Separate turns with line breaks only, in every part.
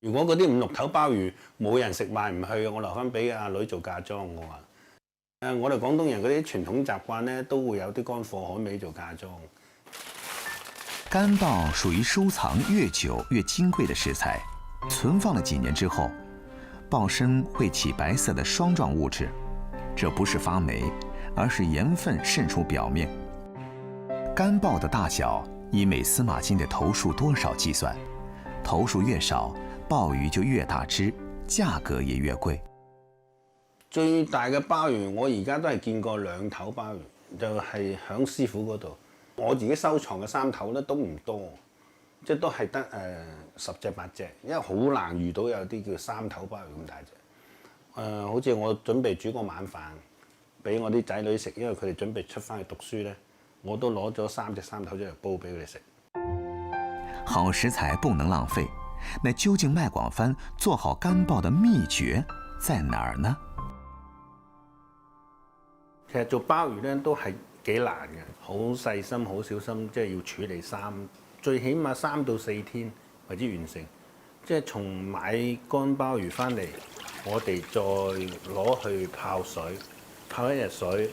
如果嗰啲五六頭鮑魚冇人食賣唔去，我留翻俾阿女做嫁妝。我話我哋廣東人嗰啲傳統習慣咧，都會有啲乾貨海味做嫁妝。
干鲍属于收藏越久越金贵的食材，存放了几年之后，鲍身会起白色的霜状物质，这不是发霉，而是盐分渗出表面。干鲍的大小以每司马斤的头数多少计算，头数越少，鲍魚就越大隻，價格也越貴。
最大嘅鮑魚，我而家都係見過2頭鮑魚，就係響師傅嗰度。我自己收藏嘅3頭咧都唔多，即係都係得10隻8隻，因為好難遇到有啲叫3頭鮑魚咁大隻。好似我準備煮個晚飯俾我啲仔女食，因為佢哋準備出翻去讀書咧，我都攞咗3隻3頭出嚟煲俾佢哋食。
好食材不能浪費。那究竟麥廣帆做好干鲍的秘訣在哪兒呢？
其實做鮑魚咧都係幾難嘅，好細心、好小心，即係要處理最起碼3到4天為之完成。即係從買乾鮑魚翻嚟，我哋再攞去泡水，泡1日水，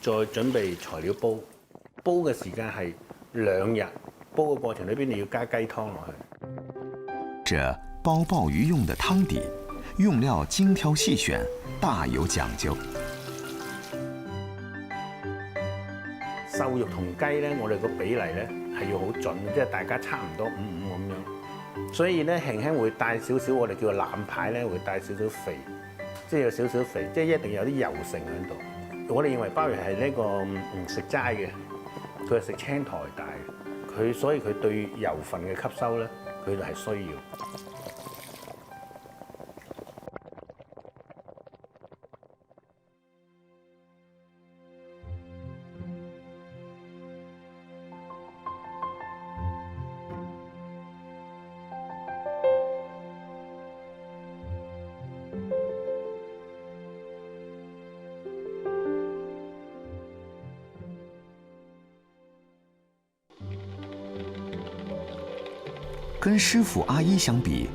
再準備材料煲。煲嘅時間係2日，煲嘅過程裏邊你要加雞湯落去。
這煲鮑魚用的湯底，用料精挑細選，大有講究。
瘦肉同雞咧，我哋個比例咧係要好準，即係大家差唔多5:5咁樣。所以咧輕輕會帶少少，我哋叫做腩排咧，會帶少少肥，即係有少少肥，即係一定有啲油性喺度。我哋認為鮑魚係呢個唔食齋嘅，佢係食青苔帶嘅，所以佢對油分嘅吸收咧，佢哋係需要。
跟師傅阿姨相比，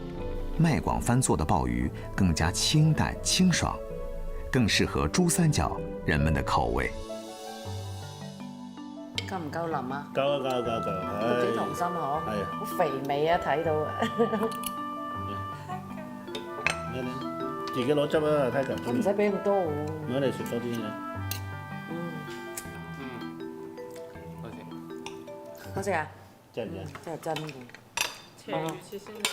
麥廣帆做的鮑魚更加清淡清爽，更適合珠三角人們的口味。
夠唔夠腍啊？
夠。
幾同心嗬？係啊，好肥美啊！睇到。
你自己攞汁啊，睇就
唔使俾咁多喎。
我哋食多啲嘅。
好食啊！
真嘅。
真係真嘅。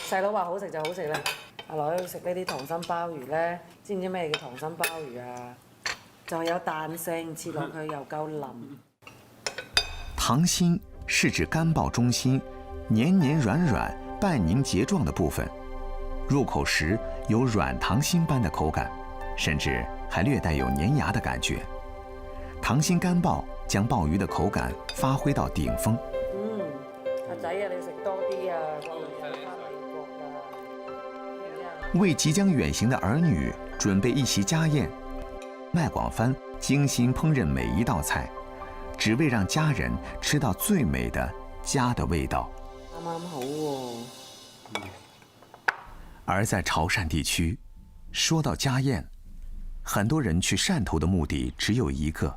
細佬話好食就好食啦。阿女食呢啲溏心鮑魚咧，知唔知咩叫溏心鮑魚啊？就係有彈性，切落去又夠腍。
溏心是指干鲍中心黏黏軟軟、半凝結狀的部分，入口時有軟溏心般的口感，甚至還略帶有粘牙的感覺。溏心干鲍將鮑魚的口感發揮到頂峰。
阿仔啊，你食多啲啊！
為即將遠行的兒女準備一席家宴，麥廣帆精心烹飪每一道菜，只為讓家人吃到最美的家的味道。
啱啱好喎。
而在潮汕地區，說到家宴，很多人去汕頭的目的只有一個，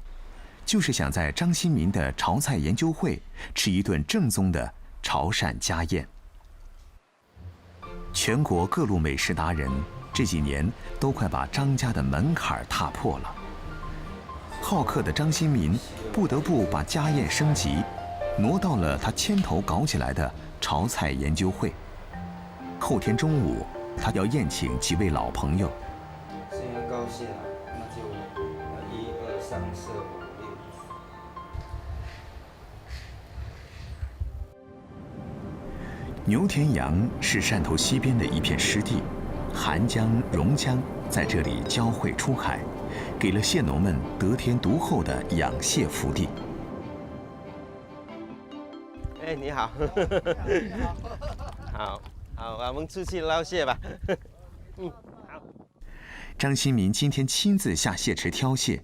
就是想在張新民的潮菜研究會吃一頓正宗的潮汕家宴。全國各路美食達人這幾年都快把張家的門檻踏破了。好客的張新民不得不把家宴升級，挪到了他牽頭搞起來的潮菜研究會。後天中午，他要宴請幾位老朋友。
先要高興啊，那就1、2、3、4、5、6。
牛田洋是汕頭西邊的一片濕地，韓江、榕江在這裡交匯出海，給了蟹農們得天獨厚的養蟹福地。
哎，你好。好，我們出去撈蟹吧。好。
張新民今天親自下蟹池挑蟹，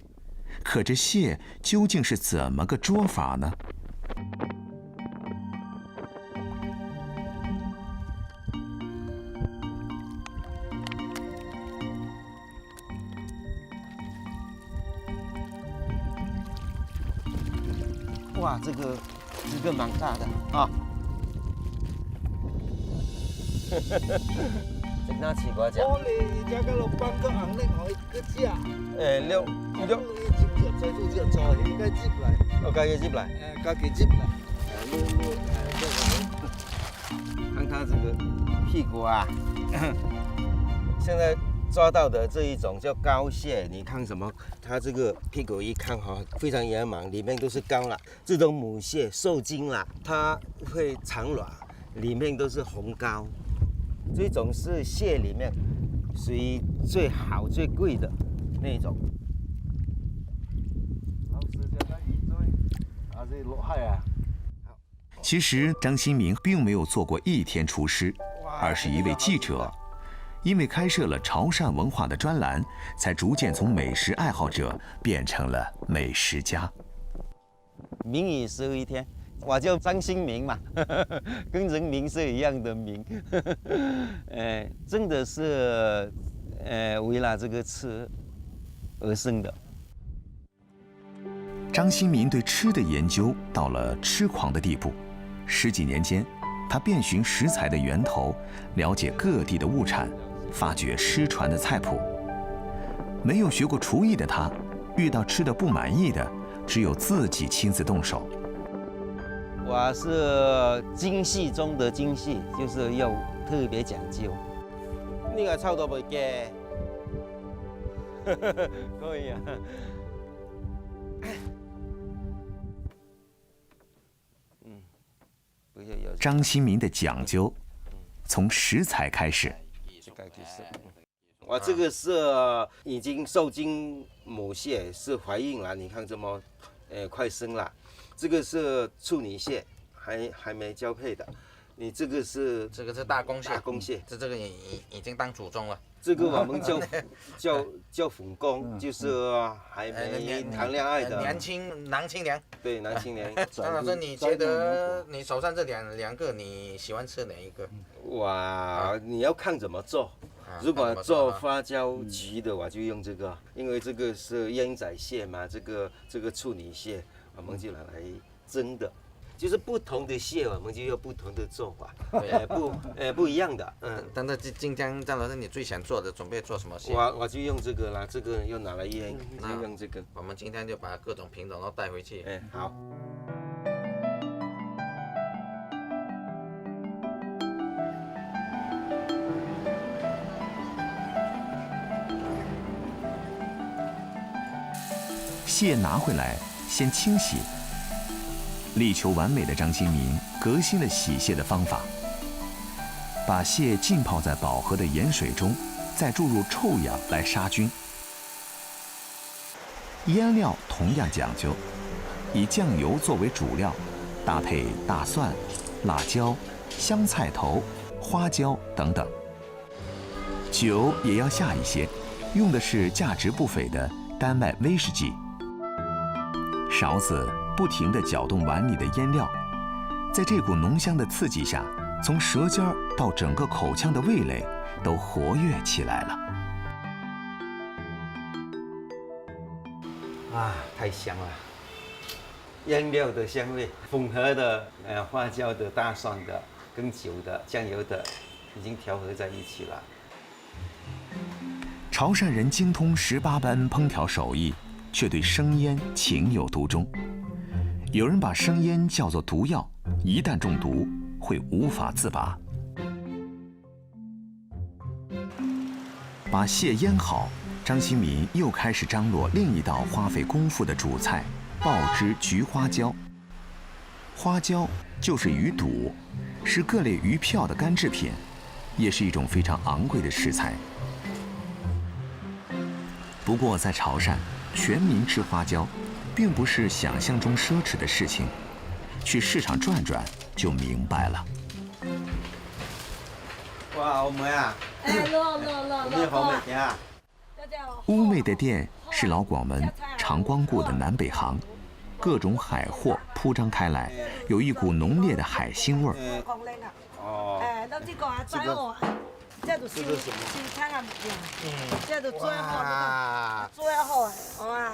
可這蟹究竟是怎麼個捉法呢？
哇，这个蛮大的啊。整那起瓜酱。
我哋而家嗰度幫個硬拎可以個只啊。
六，
接住再做只再起個接嚟。
我加一接来。
加幾接嚟。
看它这个屁股啊，现在抓到的这一种叫膏蟹，你看什么？它这个屁股一看哈，非常圆满，里面都是膏了。这种母蟹受精了，它会产卵，里面都是红膏。这种是蟹里面属于最好最贵的那种。
其实张新民并没有做过一天厨师，而是一位记者。因为开设了潮汕文化的专栏，才逐渐从美食爱好者变成了美食家。
民以食为天，我叫张新民嘛，跟人民是一样的民。真的是为了这个吃而生的。
张新民对吃的研究到了痴狂的地步。10几年间，他遍寻食材的源头，了解各地的物产，发掘失传的菜谱。没有学过厨艺的他，遇到吃的不满意的，只有自己亲自动手。
我是精细中的精细，就是要特别讲究。呢個抽到背嘅，可以啊。
张新民的讲究，从食材开始。
我这个是已经受精母蟹，是怀孕了，你看这么，快生了。这个是处女蟹，还没交配的。你这个是
大公蟹，
大公蟹，
这个已经当祖宗了。
这个我们叫粉公，就是还没谈恋爱的
男青年。
对，男青年。
张老师，你觉得你手上这两个，你喜欢吃哪一个？
哇，你要看怎么做。如果做花椒焗的，我就用这个，因为这个是烟仔蟹嘛，这个处女蟹，我们就拿来蒸的。就是不同的蟹，我们就有不同的做法，不一样的。
但是今天张老师，你最想做的，准备做什么蟹？
我就用这个啦，这个又拿来腌，就用这个。
我们今天就把各种品种都带回去。
好。
蟹拿回来，先清洗。力求完美的张新民革新了洗蟹的方法，把蟹浸泡在饱和的盐水中，再注入臭氧来杀菌。腌料同样讲究，以酱油作为主料，搭配大蒜、辣椒、香菜头、花椒等等。酒也要下一些，用的是价值不菲的丹麦威士忌。勺子不停地搅动碗里的腌料，在这股浓香的刺激下，从舌尖到整个口腔的味蕾都活跃起来了。
啊，太香了！腌料的香味，混合的花椒的、大蒜的、跟酒的、酱油的，已经调和在一起了。
潮汕人精通18般烹调手艺，却对生腌情有独钟。有人把生腌叫做毒药，一旦中毒会无法自拔。把蟹腌好，张新民又开始张罗另一道花费功夫的主菜——爆汁焗花椒。花椒就是鱼肚，是各类鱼票的干制品，也是一种非常昂贵的食材。不过在潮汕，全民吃花椒，并不是想象中奢侈的事情。去市场转转就明白了。
哇，我们啊，我们好美甜啊！
乌妹的店是老广门常光顾的南北行，各种海货铺张开来，有一股浓烈的海腥味儿。
哦，
这都烧菜啊，这都最好，最好哇！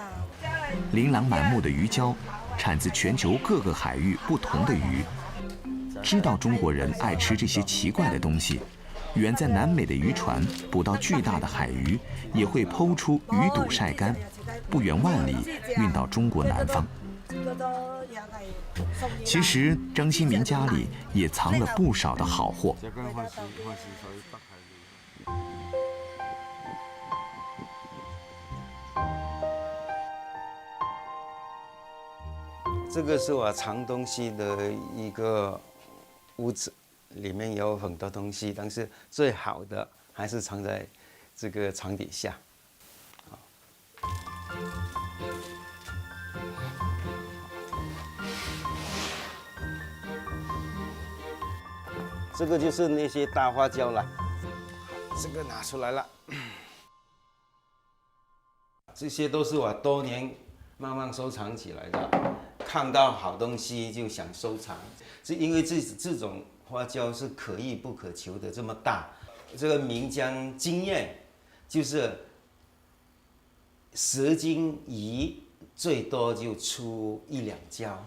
琳琅满目的鱼胶，产自全球各个海域不同的鱼。知道中国人爱吃这些奇怪的东西，远在南美的渔船捕到巨大的海鱼，也会剖出鱼肚晒干，不远万里运到中国南方。其实张新民家里也藏了不少的好货。
这个是我藏东西的一个屋子，里面有很多东西，但是最好的还是藏在这个床底下。这个就是那些大花椒了，这个拿出来了，这些都是我多年慢慢收藏起来的。看到好东西就想收藏，是因为这种花椒是可遇不可求的，这么大。这个岷江经验就是10斤鱼最多就出1两胶，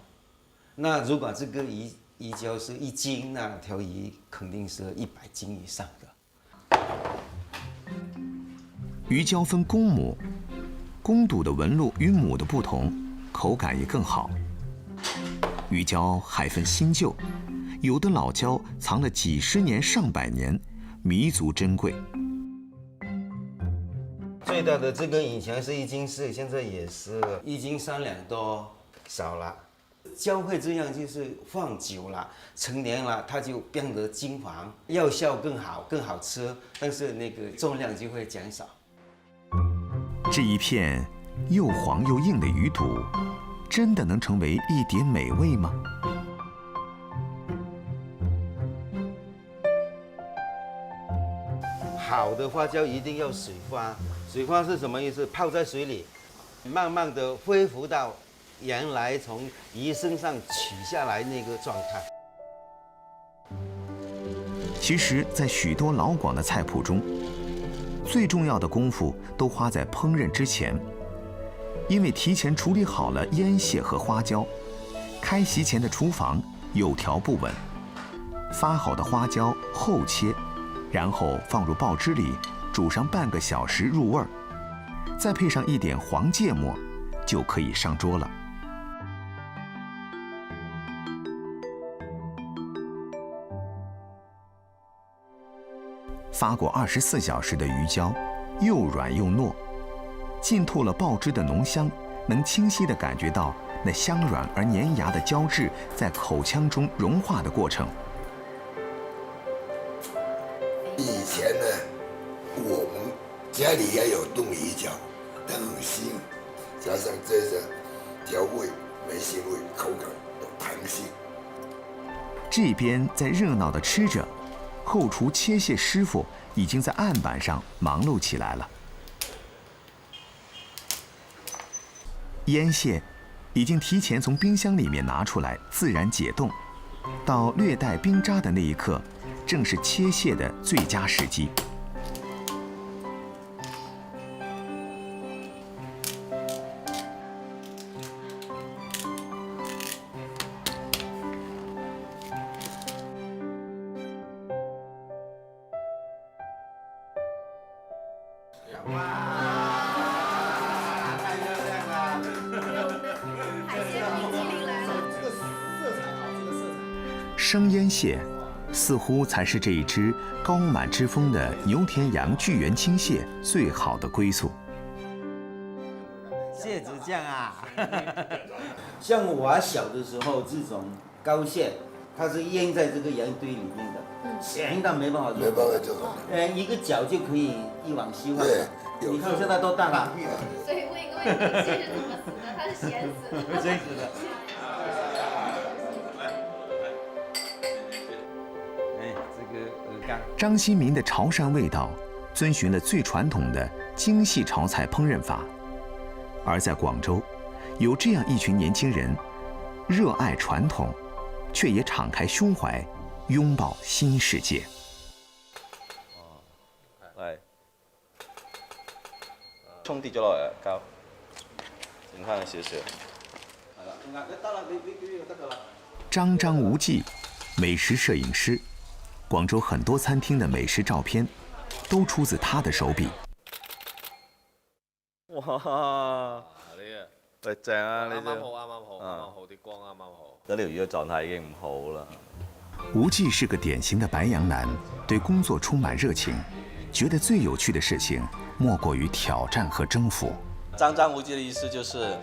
那如果这个鱼胶是1斤，那条鱼肯定是100斤以上的。
鱼胶分公母，公肚的纹路与母的不同，口感也更好。鱼胶还分新旧，有的老胶藏了几十年、上百年，弥足珍贵。
最大的这个以前是1斤4，现在也是1斤3两多，少了。胶会这样，就是放久了、成年了，它就变得金黄，药效更好、更好吃，但是那个重量就会减少。
这一片又黄又硬的鱼肚，真的能成为一碟美味吗？
好的花椒一定要水花，水花是什么意思？泡在水里，慢慢的恢复到原来从鱼身上取下来那个状态。
其实，在许多老广的菜谱中，最重要的功夫都花在烹饪之前，因为提前处理好了腌蟹和花椒，开席前的厨房有条不紊。发好的花椒后切，然后放入爆汁里煮上半个小时入味儿，再配上一点黄芥末，就可以上桌了。发过24小时的鱼胶，又软又糯，浸透了爆汁的浓香，能清晰地感觉到那香软而粘牙的胶质在口腔中融化的过程。
以前呢，我们家里也有冻鱼胶，但很腥，加上这些调味没腥味，口感有弹性。
这边在热闹地吃着，后厨切蟹师傅已经在案板上忙碌起来了。腌蟹已经提前从冰箱里面拿出来，自然解冻，到略带冰渣的那一刻，正是切蟹的最佳时机。生腌蟹似乎才是这一只高满之风的牛田洋巨源青蟹最好的归宿。
蟹子酱啊，像我小的时候，这种膏蟹，它是腌在这个盐堆里面的，咸到没办法做，
没办法做好。
一个饺就可以一碗稀饭。
对，
你看现在多大了？
所以问一个问题，蟹是怎么死的？它是咸死的。
咸死的。
张新民的潮汕味道遵循了最传统的精细潮菜烹饪法，而在广州，有这样一群年轻人，热爱传统，却也敞开胸怀，拥抱新世界。
嚟，沖跌咗落嚟膠，整翻佢少少。
张张无忌，美食摄影师，广州很多餐厅的美食照片都出自他的手筆。
哇！喂，正啊！呢啲啱啱好，啲光啱啱好。嗰條魚嘅狀態已經唔好啦。
無忌是個典型的白羊男，對工作充滿熱情，覺得最有趣的事情莫過於挑戰和征服。
張張無忌的意思就是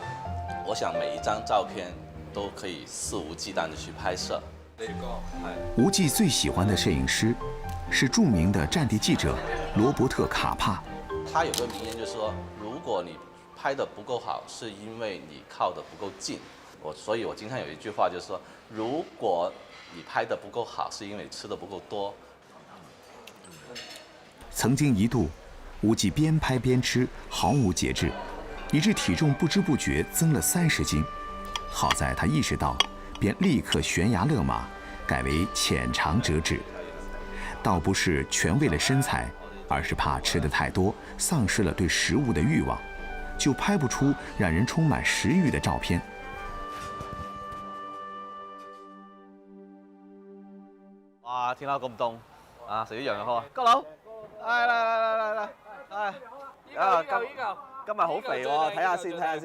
我想每一張照片都可以肆無忌憚地去拍攝。
無忌最喜歡的攝影師是著名的戰地記者羅伯特·卡帕。
他有個名言，就是說，如果你拍得不夠好，是因為你靠得不夠近。所以我經常有一句話，就是說，如果你拍得不夠好，是因為你吃得不夠多。
曾經一度，無忌邊拍邊吃，毫無節制，以致體重不知不覺增了30斤。好在他意識到，便立刻懸崖勒馬，改為淺嘗輒止。倒不是全為了身材，而是怕吃得太多，喪失了對食物的慾望，就拍不出讓人充滿食慾的照片。
哇！天氣咁凍啊，食啲羊肉湯啊！高佬，嚟，今日好肥喎，睇下先，啊，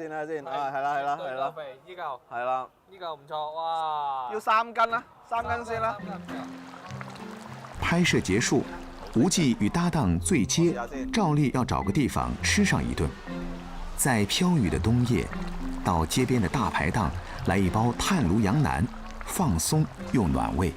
係啦，依嚿，係啦，依嚿唔錯，哇！要3斤啦，3斤先啦。
拍攝結束，無忌與搭檔醉街照例要找個地方吃上一頓。在飄雨的冬夜，到街邊的大排檔來一包炭爐羊腩，放鬆又暖胃。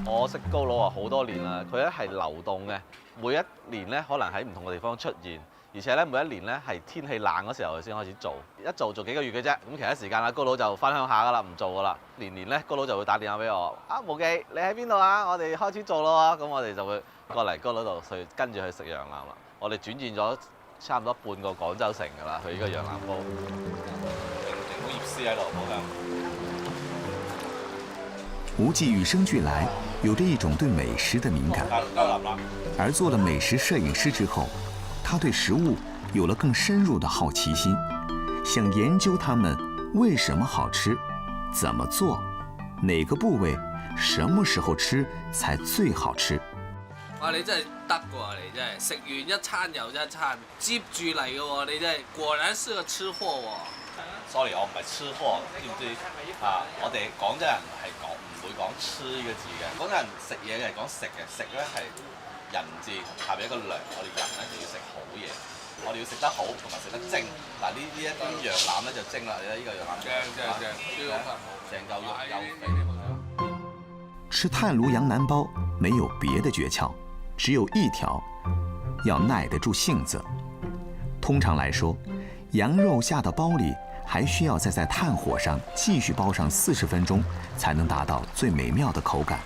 我食高佬啊好多年啦，佢咧係流動嘅，每一年咧可能喺唔同嘅地方出現，而且咧每一年咧係天氣冷嗰時候先開始做，一做幾個月嘅啫。咁其他時間啦，高佬就翻鄉下噶啦，唔做噶啦。年年咧高佬就會打電話俾我，啊無忌你喺邊度啊？我哋開始做咯，咁我哋就會過嚟高佬度去跟住去食羊腩啦。我哋轉戰咗差唔多半個廣州城噶啦，去呢個羊腩煲。整好葉絲喺度，好㗎。
無忌與生俱來有着一種對美食的敏感，而做了美食攝影師之後，他對食物有了更深入的好奇心，想研究它們為什麼好吃，怎麼做，哪個部位，什麼時候吃才最好吃。
哇！你真係得㗎喎，你真係食完一餐又一餐，接住嚟嘅喎，你真係果然是個吃貨喎。
Sorry， 我唔係吃貨，知唔知啊？我哋廣州人係唔會講吃呢個字嘅，廣州人食嘢嘅係講食嘅，食咧係人字下邊一個良，我哋人咧就要食好嘢，我哋要食得好同埋食得精。嗱呢一啲羊腩咧就精啦，你睇呢個羊腩正，成嚿肉又肥。
吃炭爐羊腩煲沒有別的訣竅，只有一條，要耐得住性子。通常來說，羊肉下到煲裡，還需要再在炭火上繼續煲上40分鐘，才能達到最美妙的口感。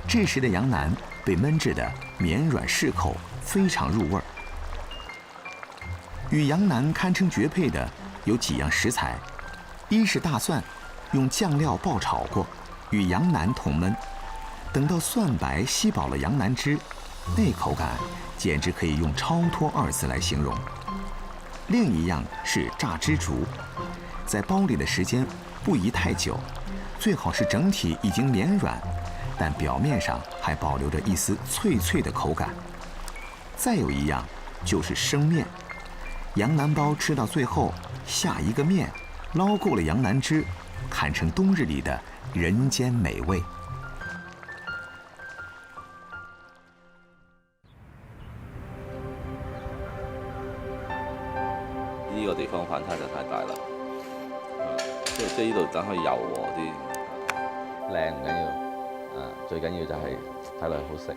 這時的羊腩被燜製得綿軟適口，非常入味。與羊腩堪稱絕配的有幾樣食材：一是大蒜，用醬料爆炒過，與羊腩同燜，等到蒜白吸飽了羊腩汁，那口感簡直可以用超脫2字來形容。另一樣是炸枝竹，在煲裡的時間不宜太久，最好是整體已經綿軟，但表面上還保留着一絲脆脆的口感。再有一樣就是生麵，羊腩煲吃到最後下一個麵，撈夠了羊腩汁，堪稱冬日裡的人間美味。
呢個地方反差就太大啦，即係呢度等佢柔和啲，靚唔緊要，最緊要就係睇落去好食。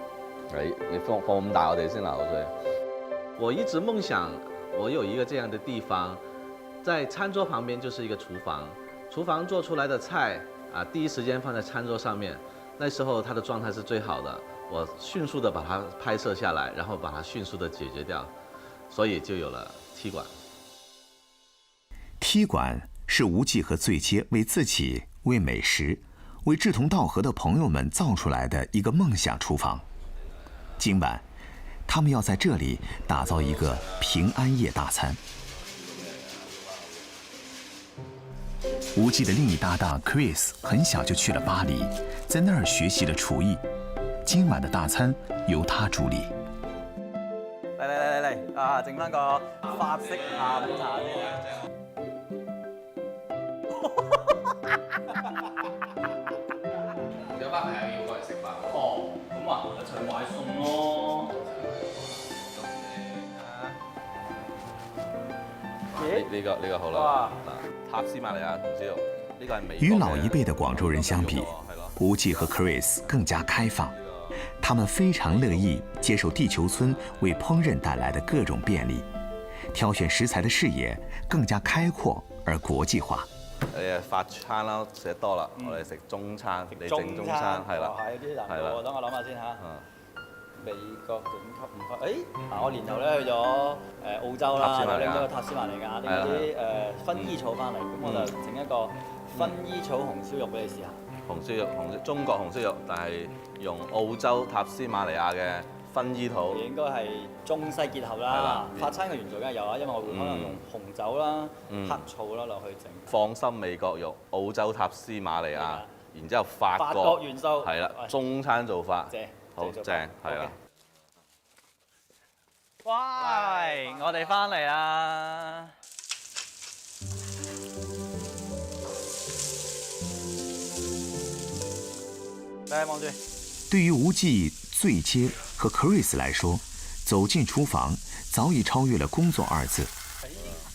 你放咁大我哋先流口水。
我一直夢想我有一個這樣的地方，在餐桌旁邊就是一個廚房，廚房做出來的菜第一時間放在餐桌上面，那時候它的狀態是最好的，我迅速的把它拍攝下來，然後把它迅速的解決掉，所以就有了踢館。
踢館是無忌和醉街為自己、為美食、為志同道合的朋友們造出來的一個夢想廚房。今晚，他們要在這裡打造一個平安夜大餐。吴忌的另一搭档 Chris 很小就去了巴黎，在那儿学习了厨艺。今晚的大餐由他主理。
嚟啊！整翻個法式下午茶先。
有班朋友要過嚟食飯。
哦，咁啊，一齊買餸咯。
呢個好啦。塔斯馬尼亞紅燒肉，呢個係美國嘅。
與老一輩的廣州人相比，吳忌和 Chris 更加開放。他們非常樂意接受地球村為烹飪帶來的各種便利，挑選食材的視野更加開闊而國際化。
法餐啦，食得多啦，我哋食中餐，你整中餐係啦，
係有啲難喎，等我諗下先嚇。美國頂級唔級，我年頭咧去咗澳洲啦，就拎咗個塔斯馬尼亞啲薰衣草翻嚟，咁我就整一個薰衣草紅燒肉俾你試下。
紅燒肉，中國紅燒肉，但係用澳洲塔斯馬尼亞嘅薰衣草。
應該係中西結合啦。法餐嘅元素梗係有啦，因為我會可能用紅酒啦、黑醋啦落去整。
放心美國肉，澳洲塔斯馬尼亞，然之後法
國元素。
係啦，中餐做法。好正，係啦。
喂，我哋翻嚟啦！大家望住。
對於吳忌、醉街和 Chris 來說，走進廚房早已超越了工作二字，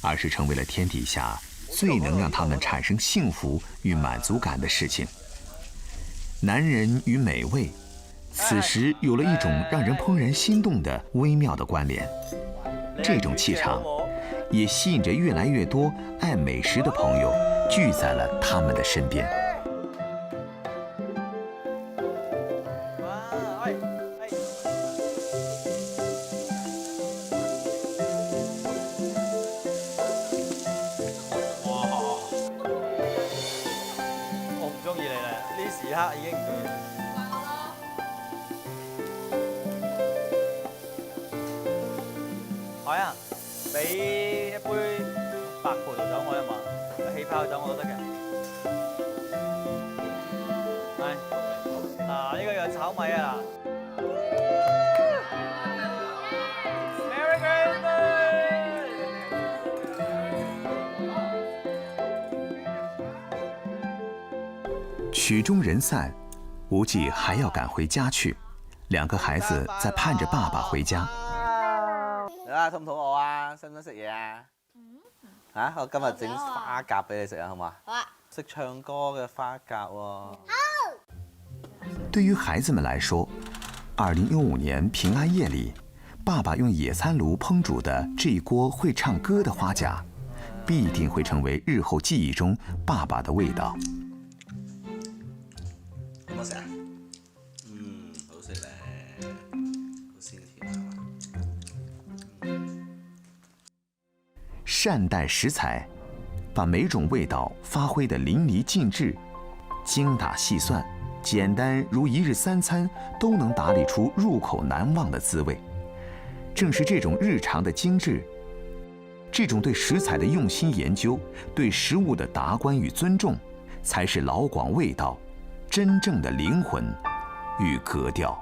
而是成為了天底下最能讓他們產生幸福與滿足感的事情。男人與美味，此時有了一種讓人怦然心動的微妙的關聯。這種氣場，也吸引着越來越多愛美食的朋友聚在了他們的身邊。
我唔中意你啦，呢時刻已經唔中意你。海啊，俾一杯白葡萄酒我一嘛，氣泡酒我都得嘅。係，嗱呢個又炒米啊！Merry Christmas！
曲終人散，吳忌還要趕回家去，兩個孩子在盼着爸爸回家。
啊，肚唔肚餓啊？想唔想食嘢啊？嚇！我今日整花甲俾你食啊，好嘛？好啊！識唱歌嘅花甲喎。好。
對於孩子們來說，2015年平安夜裡，爸爸用野餐爐烹煮的這一鍋會唱歌的花甲，必定會成為日後記憶中爸爸的味道。
好唔好食啊？好食咧，好鮮甜係嘛？
善待食材，把每種味道發揮得淋漓盡致，精打細算，簡單如一日三餐都能打理出入口難忘的滋味。正是這種日常的精緻，這種對食材的用心研究，對食物的達觀與尊重，才是老廣味道真正的靈魂與格調。